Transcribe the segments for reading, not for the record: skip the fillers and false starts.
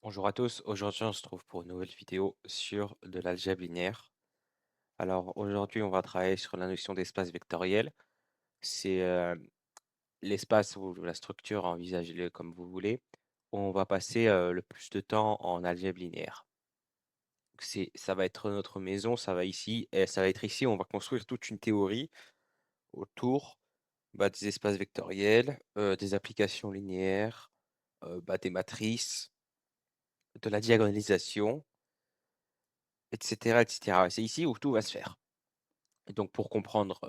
Bonjour à tous, aujourd'hui on se trouve pour une nouvelle vidéo sur de l'algèbre linéaire. Alors aujourd'hui on va travailler sur la notion d'espace vectoriel. C'est l'espace ou la structure, envisagez-le comme vous voulez, où on va passer le plus de temps en algèbre linéaire. Ça va être notre maison, ça va être ici, on va construire toute une théorie autour des espaces vectoriels, des applications linéaires, des matrices, de la diagonalisation, et cetera. C'est ici où tout va se faire. Et donc pour comprendre,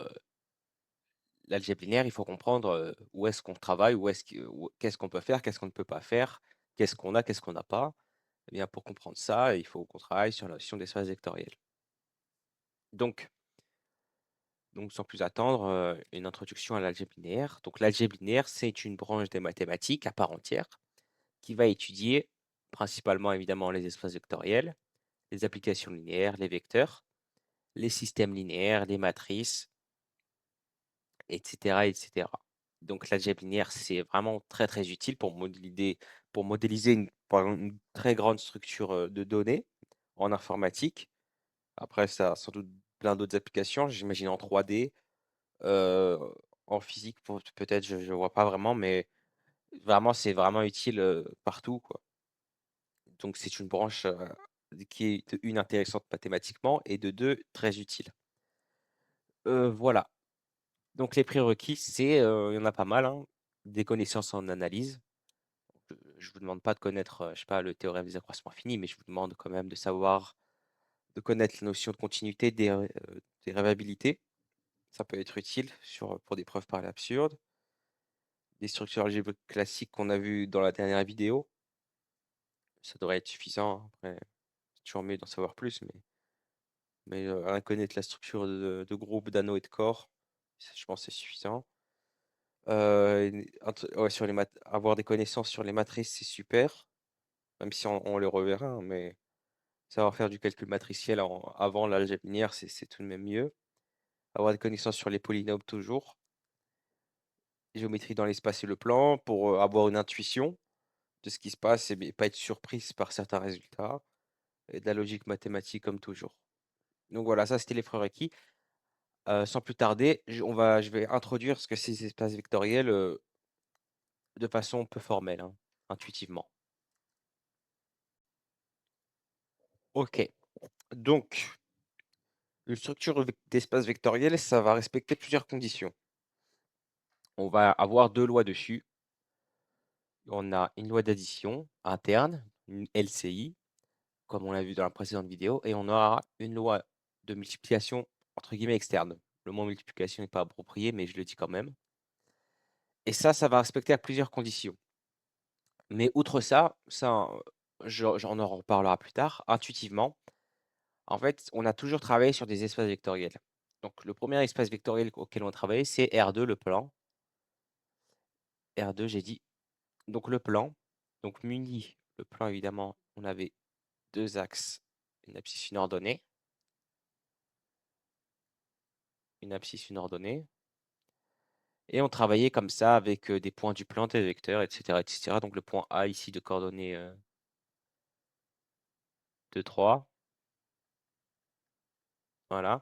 l'algèbre linéaire, il faut comprendre, où est-ce qu'on travaille, qu'est-ce qu'on peut faire, qu'est-ce qu'on ne peut pas faire, qu'est-ce qu'on a, qu'est-ce qu'on n'a pas. Eh bien, pour comprendre ça, il faut qu'on travaille sur la notion d'espace vectoriel. Donc sans plus attendre, une introduction à l'algèbre linéaire. Donc l'algèbre linéaire, c'est une branche des mathématiques à part entière qui va étudier principalement évidemment les espaces vectoriels, les applications linéaires, les vecteurs, les systèmes linéaires, les matrices, et cetera, et cetera. Donc l'algèbre linéaire, c'est vraiment très, très utile pour modéliser par exemple, une très grande structure, de données en informatique. Après ça a sans doute plein d'autres applications, j'imagine en 3D, heu, en physique peut-être je vois pas vraiment, mais vraiment c'est vraiment utile, partout, quoi. Donc c'est une branche, qui est de 1 intéressante mathématiquement et de 2 très utile. Voilà. Donc les prérequis, il y en a pas mal, hein. Des connaissances en analyse. Je vous demande pas de connaître, je sais pas, le théorème des accroissements finis, mais je vous demande quand même de connaître la notion de continuité, des dérivabilités. Ça peut être utile pour des preuves par l'absurde. Des structures algébriques classiques qu'on a vues dans la dernière vidéo. Ça devrait être suffisant, hein. Après, c'est toujours mieux d'en savoir plus, rien que connaître la structure de groupe, d'anneaux et de corps, ça je pense c'est suffisant. Ouais, sur les math avoir des connaissances sur les matrices, c'est super, même si on les reverra, hein, mais savoir faire du calcul matriciel avant l'algèbre linéaire, c'est tout de même mieux. Avoir des connaissances sur les polynômes toujours. Géométrie dans l'espace et le plan pour, avoir une intuition de ce qui se passe et pas être surprise par certains résultats et de la logique mathématique comme toujours. Donc voilà, ça c'était les prérequis. Sans plus tarder, je vais introduire ce que c'est ces espaces vectoriels, de façon peu formelle, hein, intuitivement. OK, donc une structure d'espace vectoriel, ça va respecter plusieurs conditions. On va avoir 2 lois dessus. On a une loi d'addition interne, une LCI, comme on l'a vu dans la précédente vidéo, et on aura une loi de multiplication entre guillemets «externe». Le mot multiplication n'est pas approprié, mais je le dis quand même. Et ça va respecter à plusieurs conditions. Mais outre ça, j'en en reparlera plus tard, intuitivement, en fait, on a toujours travaillé sur des espaces vectoriels. Donc le premier espace vectoriel auquel on a travaillé, c'est R2, le plan. R2, j'ai dit. Donc le plan, donc muni, le plan évidemment, on avait 2 axes, une abscisse, une abscisse, une ordonnée, et on travaillait comme ça avec, des points du plan, des vecteurs, et cetera, et cetera. Donc le point A ici de coordonnées, 2, 3, voilà.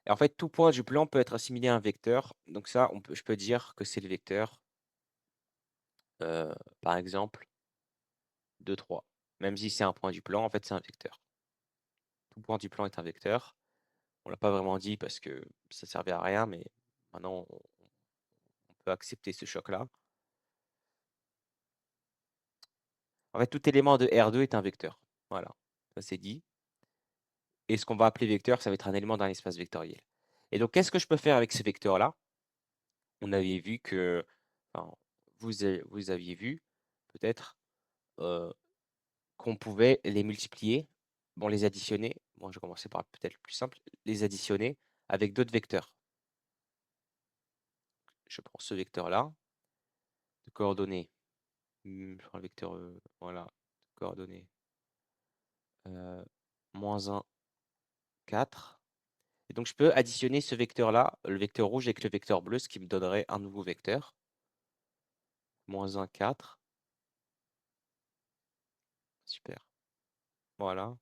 Et en fait, tout point du plan peut être assimilé à un vecteur. Donc ça, je peux dire que c'est le vecteur, par exemple, 2, 3. Même si c'est un point du plan, en fait, c'est un vecteur. Tout point du plan est un vecteur. On l'a pas vraiment dit parce que ça servait à rien, mais maintenant on peut accepter ce choc-là. En fait, tout élément de R2 est un vecteur. Voilà, ça c'est dit. Et ce qu'on va appeler vecteur, ça va être un élément d'un espace vectoriel. Et donc, qu'est-ce que je peux faire avec ce vecteur-là? On avait vu que, enfin, vous aviez vu peut-être, heu, qu'on pouvait les multiplier, bon les additionner, bon je vais commencer par peut-être le plus simple, les additionner avec d'autres vecteurs. Je prends ce vecteur-là, de coordonnées, je prends le vecteur, voilà, de coordonnées, heu, -1, 4, et donc je peux additionner ce vecteur-là, le vecteur rouge avec le vecteur bleu, ce qui me donnerait un nouveau vecteur. -1, 4, super. Voilà.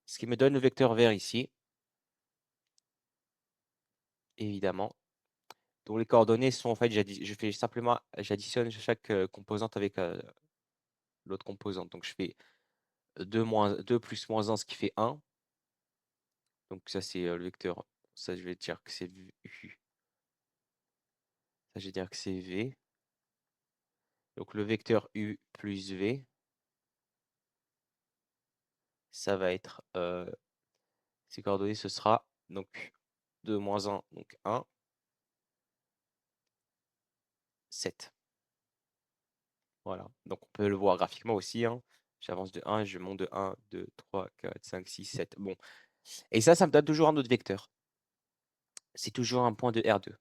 Ce qui me donne le vecteur vert ici, évidemment, dont les coordonnées sont en fait, je fais simplement, j'additionne chaque composante avec l'autre composante. Donc je fais 2 plus moins 1, ce qui fait 1. Donc ça, c'est le vecteur. Ça, je vais dire que c'est U. Ça, je vais dire que c'est V. Donc le vecteur U plus V, ça va être, ces coordonnées, ce sera donc 2 moins 1, donc 1, 7. Voilà. Donc on peut le voir graphiquement aussi, hein. J'avance de 1, je monte de 1, 2, 3, 4, 5, 6, 7. Bon. Et ça me donne toujours un autre vecteur. C'est toujours un point de R2.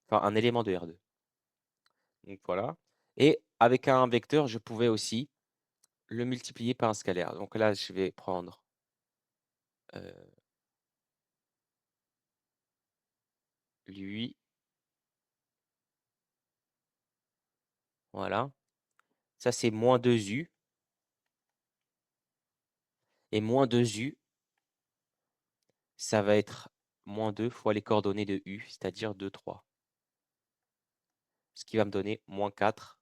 Enfin, un élément de R2. Donc voilà. Et avec un vecteur, je pouvais aussi le multiplier par un scalaire. Donc là, je vais prendre lui. Voilà. Ça, c'est moins 2U. Et moins 2U, ça va être moins 2 fois les coordonnées de U, c'est-à-dire 2, 3. Ce qui va me donner moins 4,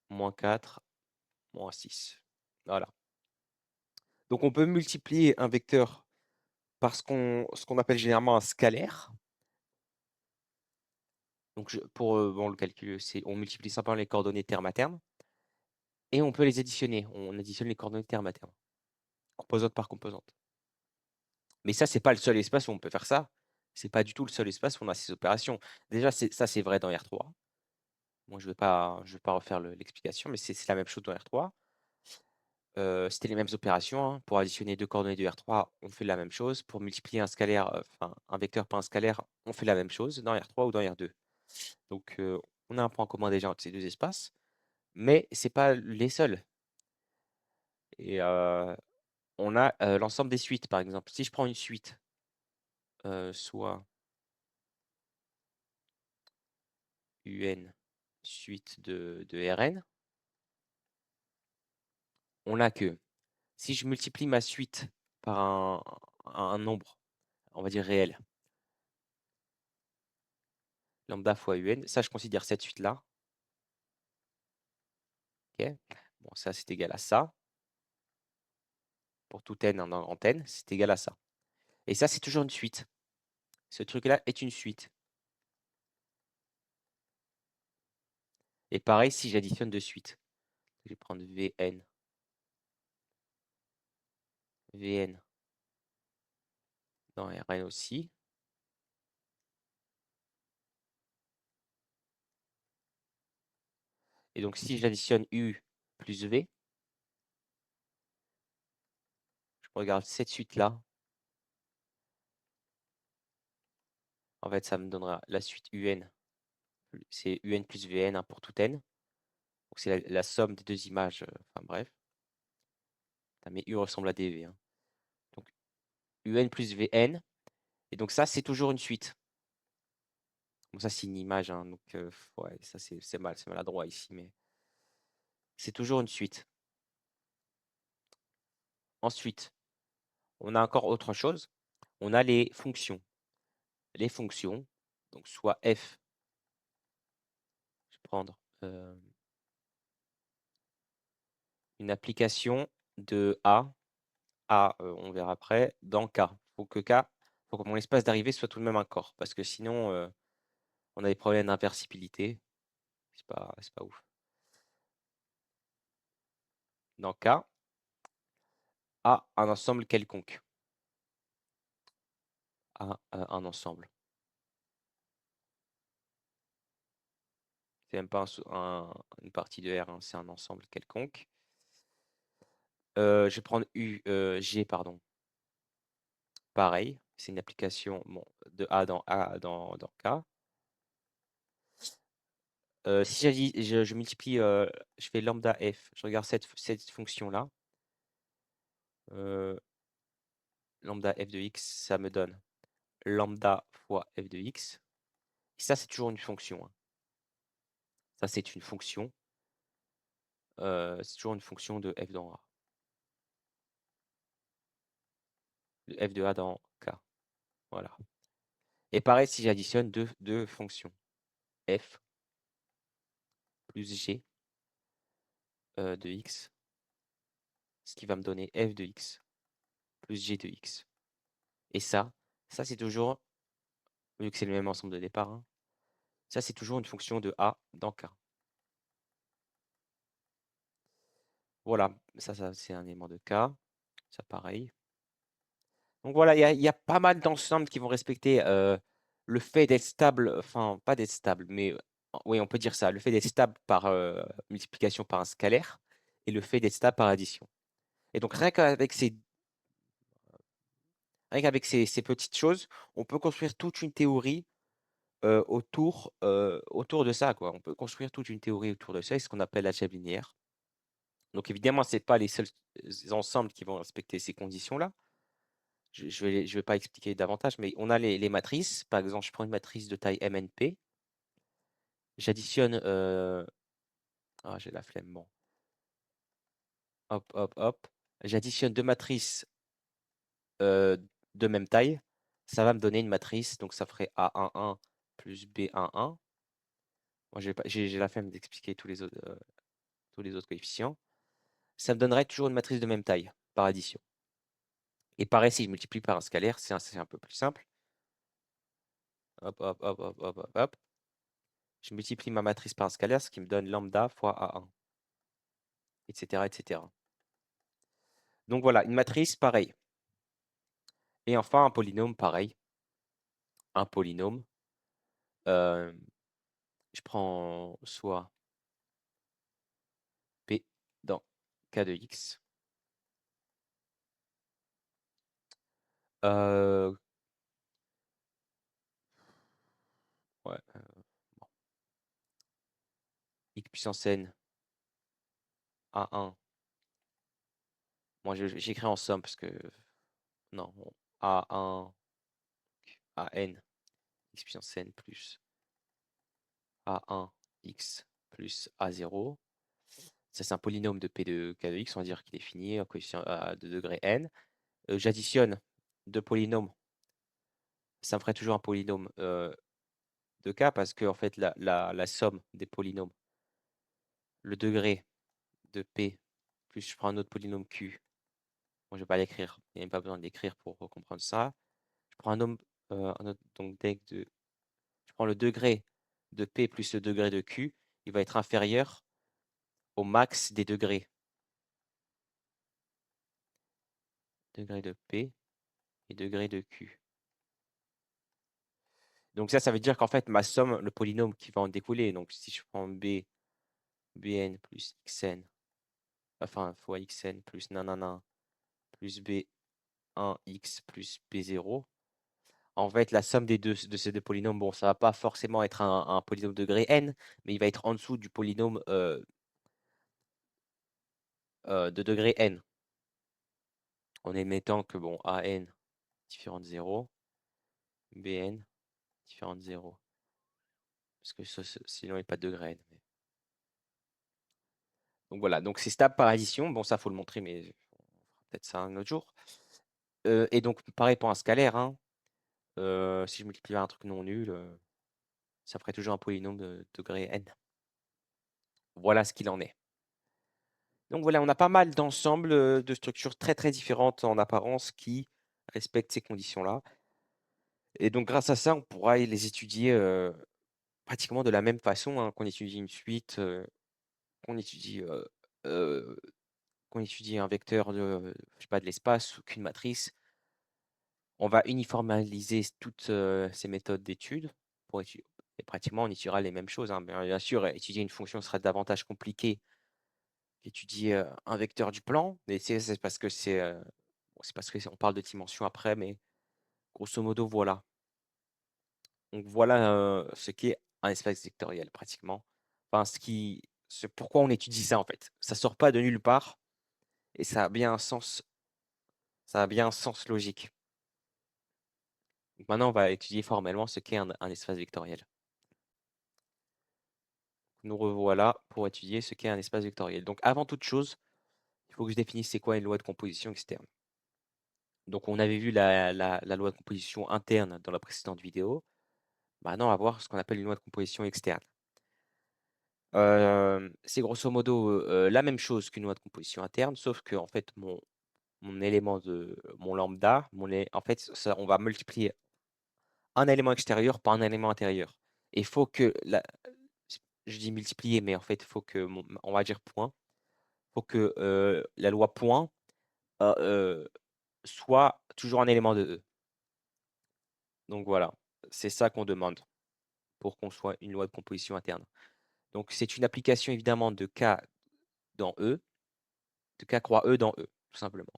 moins 4, moins 6. Voilà. Donc on peut multiplier un vecteur par ce qu'on appelle généralement un scalaire. Donc pour bon, le calcul, on multiplie simplement les coordonnées terme à terme. Et on peut les additionner. On additionne les coordonnées terme à terme, composante par composante. Mais ça, c'est pas le seul espace où on peut faire ça. C'est pas du tout le seul espace où on a ces opérations. Déjà, ça, c'est vrai dans R3. Moi, je vais pas refaire l'explication, mais c'est la même chose dans R3. C'était les mêmes opérations, hein. Pour additionner deux coordonnées de R3, on fait la même chose. Pour multiplier un scalaire, enfin un vecteur par un scalaire, on fait la même chose dans R3 ou dans R2. Donc, on a un point commun déjà entre ces deux espaces, mais c'est pas les seuls. Et on a l'ensemble des suites, par exemple. Si je prends une suite, soit UN suite de Rn, on a que si je multiplie ma suite par un nombre, on va dire réel, lambda fois UN, ça je considère cette suite-là. Ok. Bon, ça c'est égal à ça. Pour tout n en n, c'est égal à ça. Et ça, c'est toujours une suite. Ce truc-là est une suite. Et pareil, si j'additionne deux suites. Je vais prendre Vn. Vn dans Rn aussi. Et donc, si j'additionne U plus V, je regarde cette suite-là. En fait, ça me donnera la suite UN. C'est UN plus Vn pour tout n. Donc, c'est la somme des deux images. Enfin, bref. Mais U ressemble à dV. Hein. Donc, UN plus Vn. Et donc, ça, c'est toujours une suite. Bon, ça, c'est une image. Hein, donc, ouais, ça, c'est maladroit ici. Mais c'est toujours une suite. Ensuite, on a encore autre chose. On a les fonctions. Les fonctions, donc soit f, je vais prendre une application de on verra après, dans K. Faut que mon espace d'arrivée soit tout de même un corps, parce que sinon, on a des problèmes d'inversibilité. C'est pas ouf. Dans K, A, un ensemble quelconque. A, un ensemble. C'est même pas une partie de R, hein, c'est un ensemble quelconque. Je vais prendre G, pardon. Pareil, c'est une application de A dans K. Si je multiplie, je fais lambda f, je regarde cette fonction-là. Lambda f de x, ça me donne lambda fois f de x. Et ça, c'est toujours une fonction. Hein. Ça, c'est une fonction. c'est toujours une fonction de f dans A. De f de A dans K. Voilà. Et pareil, si j'additionne deux fonctions, f plus g de x, ce qui va me donner f de x plus g de x. Et ça c'est toujours, vu que c'est le même ensemble de départ, hein, ça c'est toujours une fonction de A dans K. Voilà, ça c'est un élément de K. Ça pareil. Donc voilà, il y a pas mal d'ensembles qui vont respecter le fait d'être stable, enfin pas d'être stable, mais oui, on peut dire ça, le fait d'être stable par multiplication par un scalaire et le fait d'être stable par addition. Et donc rien qu'avec ces petites choses, on peut construire toute une théorie autour de ça, quoi. On peut construire toute une théorie autour de ça, c'est ce qu'on appelle l'algèbre linéaire. Donc évidemment, ce n'est pas les seuls ensembles qui vont respecter ces conditions-là. Je vais pas expliquer davantage, mais on a les matrices. Par exemple, je prends une matrice de taille MNP. J'additionne. Ah, j'ai la flemme. Bon. Hop, hop, hop. J'additionne deux matrices de même taille. Ça va me donner une matrice. Donc, ça ferait A11 plus B11. Moi, j'ai la flemme d'expliquer tous les autres coefficients. Ça me donnerait toujours une matrice de même taille par addition. Et pareil, si je multiplie par un scalaire, c'est un peu plus simple. Hop, hop, hop, hop, hop, hop, hop. Je multiplie ma matrice par un scalaire, ce qui me donne lambda fois A1, etc., etc. Donc voilà, une matrice, pareil. Et enfin, un polynôme, pareil. Un polynôme. Je prends soit P dans K de X. Ouais, bon. X puissance n A1. Moi, j'écris en somme parce que... Non, A1 AN X puissance n plus A1 X plus A0. Ça, c'est un polynôme de P de K de X. On va dire qu'il est fini, un coefficient de degré n. J'additionne deux polynômes. Ça me ferait toujours un polynôme de K parce que en fait, la somme des polynômes, le degré de P, plus je prends un autre polynôme Q. Bon, je ne vais pas l'écrire. Il n'y a même pas besoin de l'écrire pour comprendre ça. Je prends un autre, donc je prends le degré de P plus le degré de Q. Il va être inférieur au max des degrés. Degré de P et degré de Q. Donc ça veut dire qu'en fait, ma somme, le polynôme qui va en découler, donc si je prends Bn plus Xn, enfin, fois Xn plus nanana, plus B1x plus B0, en fait, la somme de ces deux polynômes, bon, ça va pas forcément être un polynôme de degré n, mais il va être en dessous du polynôme de degré n, en émettant que, bon, an différent de 0, bn différent de 0, parce que sinon, il n'y a pas de degré n. Donc voilà, donc c'est stable par addition. Bon, ça, faut le montrer, mais on fera peut-être ça un autre jour. Et donc, pareil pour un scalaire, hein. Si je multiplie par un truc non nul, ça ferait toujours un polynôme de degré n. Voilà ce qu'il en est. Donc voilà, on a pas mal d'ensembles de structures très très différentes en apparence qui respectent ces conditions-là. Et donc grâce à ça, on pourra les étudier pratiquement de la même façon, hein, qu'on étudie une suite, qu'on étudie, qu'on étudie un vecteur je sais pas, de l'espace ou qu'une matrice. On va uniformaliser toutes ces méthodes d'étude pour étudier. Et pratiquement, on étudiera les mêmes choses, hein. Bien sûr, étudier une fonction sera davantage compliqué qu'étudier un vecteur du plan, mais c'est parce que c'est parce qu'on parle de dimension après, mais grosso modo, voilà. Donc voilà ce qu'est un espace vectoriel, pratiquement. Enfin, c'est pourquoi on étudie ça, en fait. Ça sort pas de nulle part et ça a bien un sens, ça a bien un sens logique. Donc maintenant, on va étudier formellement ce qu'est un espace vectoriel. Nous revoilà pour étudier ce qu'est un espace vectoriel. Donc avant toute chose, il faut que je définisse c'est quoi une loi de composition externe. Donc on avait vu la loi de composition interne dans la précédente vidéo. Maintenant, on va voir ce qu'on appelle une loi de composition externe. C'est grosso modo la même chose qu'une loi de composition interne, sauf que en fait, mon élément de mon lambda, en fait, ça, on va multiplier un élément extérieur par un élément intérieur. Et il faut que je dis multiplier, mais en fait, il faut que on va dire point. Il faut que la loi point soit toujours un élément de E. Donc voilà, c'est ça qu'on demande pour qu'on soit une loi de composition interne. Donc c'est une application évidemment de K dans E, de K croix E dans E, tout simplement.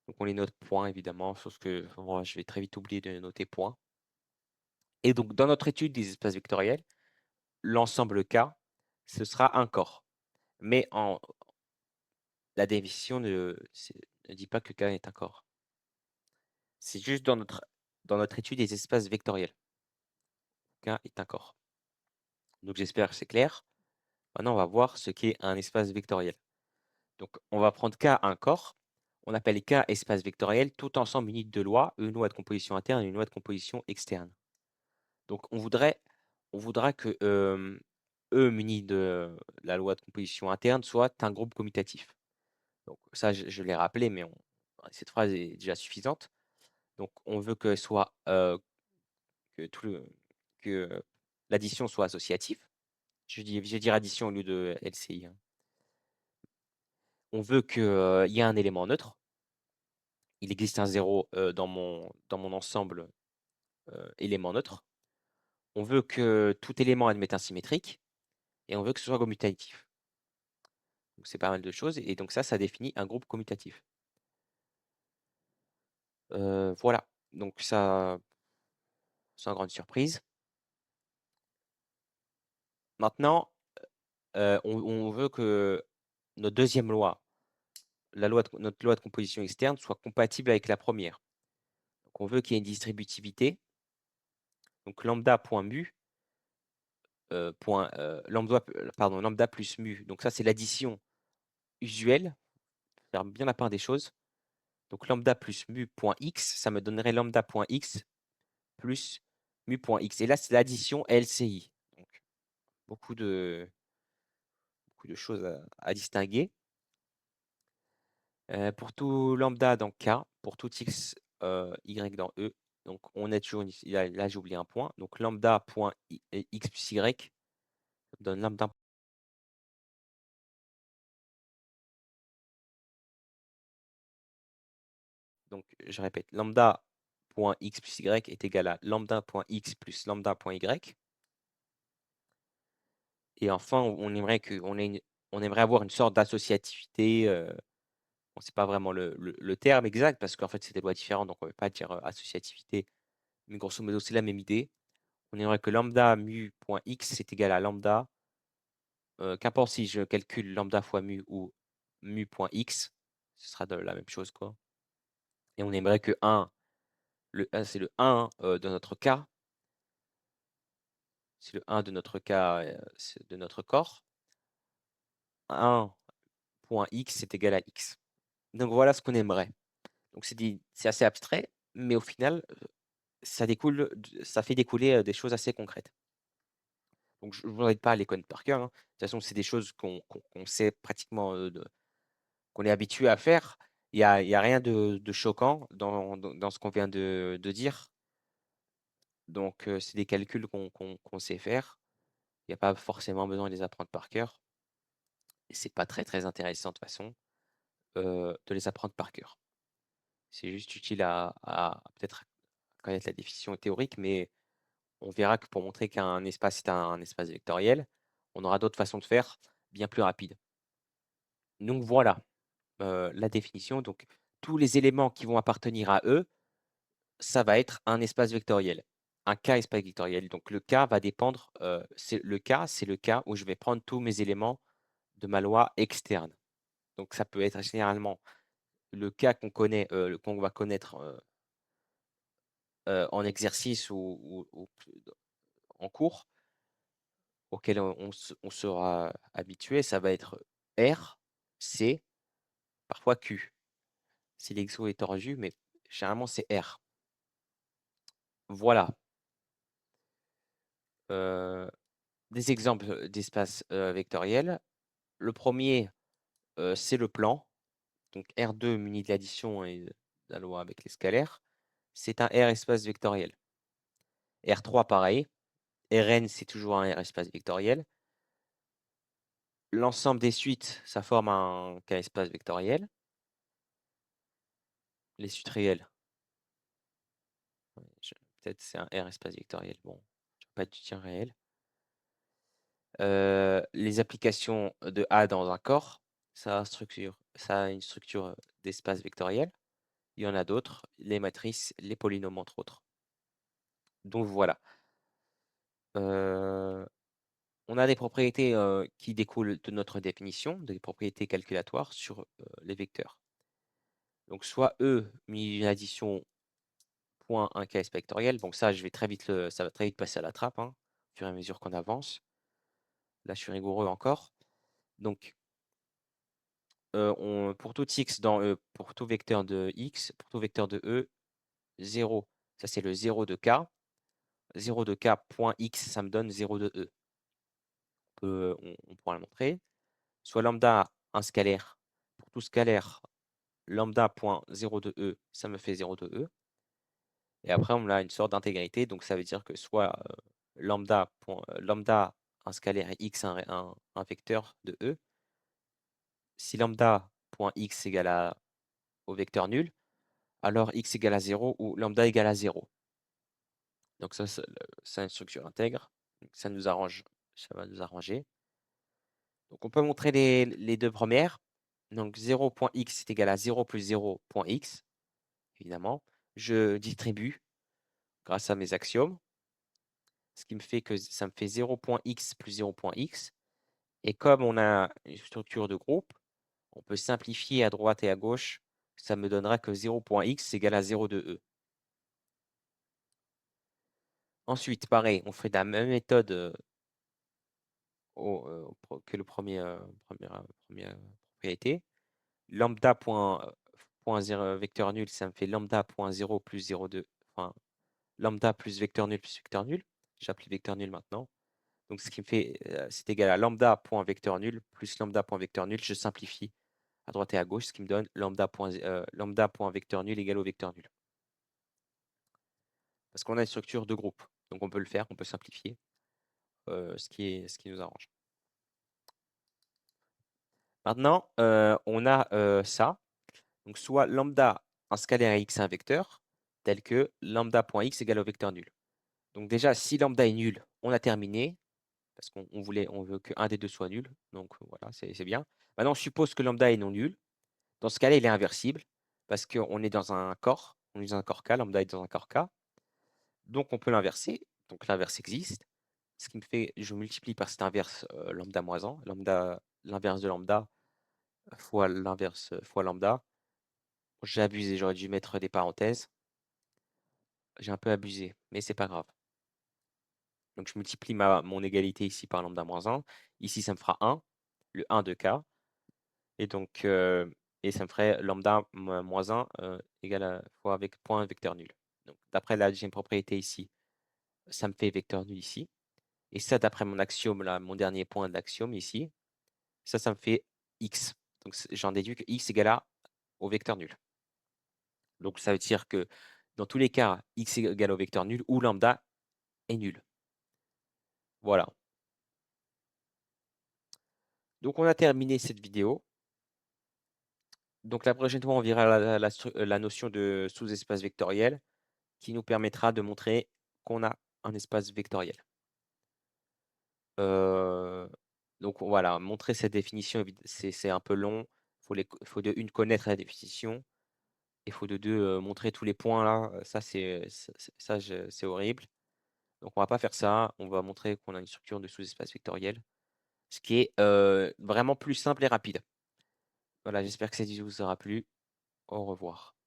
Donc on les note point évidemment, sauf que moi, je vais très vite oublier de noter point. Et donc dans notre étude des espaces vectoriels, l'ensemble K, ce sera un corps. Mais la définition ne dit pas que K est un corps. C'est juste dans notre étude des espaces vectoriels. K est un corps. Donc j'espère que c'est clair. Maintenant, on va voir ce qu'est un espace vectoriel. Donc on va prendre K un corps. On appelle K espace vectoriel, tout ensemble unis de deux lois, une loi de composition interne et une loi de composition externe. Donc on voudra que E muni de la loi de composition interne soit un groupe commutatif. Donc ça, je l'ai rappelé, mais cette phrase est déjà suffisante. Donc on veut que soit que l'addition soit associative. Je vais dire addition au lieu de LCI, hein. On veut qu'il y ait un élément neutre. Il existe un 0 dans mon ensemble élément neutre. On veut que tout élément admette un symétrique et on veut que ce soit commutatif. Donc c'est pas mal de choses et donc ça définit un groupe commutatif. Voilà, donc ça, sans grande surprise. Maintenant, on veut que notre deuxième loi, notre loi de composition externe, soit compatible avec la première. Donc on veut qu'il y ait une distributivité. Donc lambda.mu, lambda plus mu. Donc ça, c'est l'addition usuelle. Faire bien la part des choses. Donc lambda plus mu.x, ça me donnerait lambda.x plus mu.x. Et là, c'est l'addition LCI. Donc beaucoup de choses à distinguer. Pour tout lambda dans K, pour tout x, y dans E, donc on a toujours là j'ai oublié un point. Donc lambda.x plus y donne lambda. Donc je répète, lambda.x plus y est égal à lambda.x plus lambda.y. Et enfin, on aimerait avoir une sorte d'associativité. Bon, c'est pas vraiment le terme exact parce qu'en fait, c'est des lois différentes, donc on ne peut pas dire associativité. Mais grosso modo, c'est la même idée. On aimerait que lambda mu.x est égal à lambda. Qu'importe si je calcule lambda fois mu ou mu.x, ce sera de la même chose, quoi. Et on aimerait que 1, c'est le 1 de notre cas. C'est le 1 de notre cas, de notre corps. 1.x est égal à x. Donc voilà ce qu'on aimerait. Donc c'est assez abstrait, mais au final, ça fait découler des choses assez concrètes. Donc je ne vous invite pas à les connaître par cœur, hein. De toute façon, c'est des choses qu'on sait pratiquement, qu'on est habitué à faire. Il y a rien de choquant dans ce qu'on vient de dire. Donc c'est des calculs qu'on sait faire. Il n'y a pas forcément besoin de les apprendre par cœur. Et c'est pas très, très intéressant de toute façon, de les apprendre par cœur. C'est juste utile à peut-être connaître la définition théorique, mais on verra que pour montrer qu'un espace est un espace vectoriel, on aura d'autres façons de faire bien plus rapides. Donc voilà, la définition. Donc tous les éléments qui vont appartenir à eux, ça va être un espace vectoriel, un K espace vectoriel. Donc le K va dépendre, c'est le cas où je vais prendre tous mes éléments de ma loi externe. Donc ça peut être généralement le cas qu'on connaît, qu'on va connaître en exercice ou en cours. auquel on sera habitué, ça va être R, C, parfois Q. Si l'exo est tordu, mais généralement c'est R. Voilà. Euh, des exemples d'espaces vectoriels. Le premier, c'est le plan. Donc R2 muni de l'addition et de la loi avec les scalaires. C'est un R espace vectoriel. R3, pareil. Rn, c'est toujours un R espace vectoriel. L'ensemble des suites, ça forme un K espace vectoriel. Les suites réelles, peut-être c'est un R espace vectoriel. Bon, je ne pas du tien réel. Les applications de A dans un corps, ça a une structure d'espace vectoriel. Il y en a d'autres, les matrices, les polynômes, entre autres. Donc voilà. On a des propriétés qui découlent de notre définition, des propriétés calculatoires sur les vecteurs. Donc soit E, mis une addition, point 1 K vectoriel. Donc ça, ça va très vite passer à la trappe, hein, au fur et à mesure qu'on avance. Là, je suis rigoureux encore. Donc, pour tout x dans E, pour tout vecteur de x, pour tout vecteur de E, 0, ça c'est le 0 de K. 0 de K point x, ça me donne 0 de E. On pourra le montrer. Soit lambda, un scalaire. Pour tout scalaire, lambda.0 de E, ça me fait 0 de E. Et après, on a une sorte d'intégralité. Donc, ça veut dire que soit lambda, un scalaire et x, un vecteur de E. Si lambda.x égale au vecteur nul, alors x égale à 0 ou lambda égale à 0. Donc, ça, c'est une structure intègre. Donc, ça va nous arranger. Donc, on peut montrer les deux premières. Donc, 0.x est égal à 0 plus 0.x, évidemment. Je distribue grâce à mes axiomes, ce qui me fait que ça me fait 0.x plus 0.x. Et comme on a une structure de groupe, on peut simplifier à droite et à gauche. Ça me donnera que 0.x égale à 0 de E. Ensuite, pareil, on fait la même méthode que le première propriété. Lambda.0 vecteur nul, ça me fait lambda.0 plus 0 de, enfin, lambda plus vecteur nul plus vecteur nul. J'applique vecteur nul maintenant. Donc, ce qui me fait, c'est égal à lambda.vecteur nul plus lambda.vecteur nul. Je simplifie à droite et à gauche, ce qui me donne lambda.vecteur nul égale au vecteur nul. Parce qu'on a une structure de groupe. Donc, on peut le faire, on peut simplifier, ce qui nous arrange. Maintenant, on a ça. Donc, soit lambda, un scalaire et x, un vecteur, tel que lambda.x égale au vecteur nul. Donc déjà, si lambda est nul, on a terminé, parce on veut qu'un des deux soit nul. Donc voilà, c'est bien. Maintenant, on suppose que lambda est non nul. Dans ce cas-là, il est inversible, parce qu'on est dans un corps, on est dans un corps K, lambda est dans un corps K. Donc on peut l'inverser. Donc l'inverse existe. Ce qui me fait, je multiplie par cet inverse lambda moins 1, l'inverse de lambda fois l'inverse fois lambda. J'ai abusé, j'aurais dû mettre des parenthèses. J'ai un peu abusé, mais c'est pas grave. Donc, je multiplie mon égalité ici par lambda moins 1. Ici, ça me fera 1, le 1 de K. Et donc, et ça me ferait lambda moins 1 égale à fois avec point vecteur nul. Donc, d'après la deuxième propriété ici, ça me fait vecteur nul ici. Et ça, d'après mon axiome, là, mon dernier point de l'axiome ici, ça me fait x. Donc, j'en déduis que x égale au vecteur nul. Donc, ça veut dire que dans tous les cas, x égale au vecteur nul ou lambda est nul. Voilà. Donc, on a terminé cette vidéo. Donc, la prochaine fois, on verra la notion de sous-espace vectoriel qui nous permettra de montrer qu'on a un espace vectoriel. Donc, voilà, montrer cette définition, c'est un peu long. Il faut de une connaître la définition. Il faut de deux montrer tous les points là. Ça, c'est horrible. Donc, on va pas faire ça. On va montrer qu'on a une structure de sous-espace vectoriel, ce qui est vraiment plus simple et rapide. Voilà, j'espère que cette vidéo vous aura plu. Au revoir.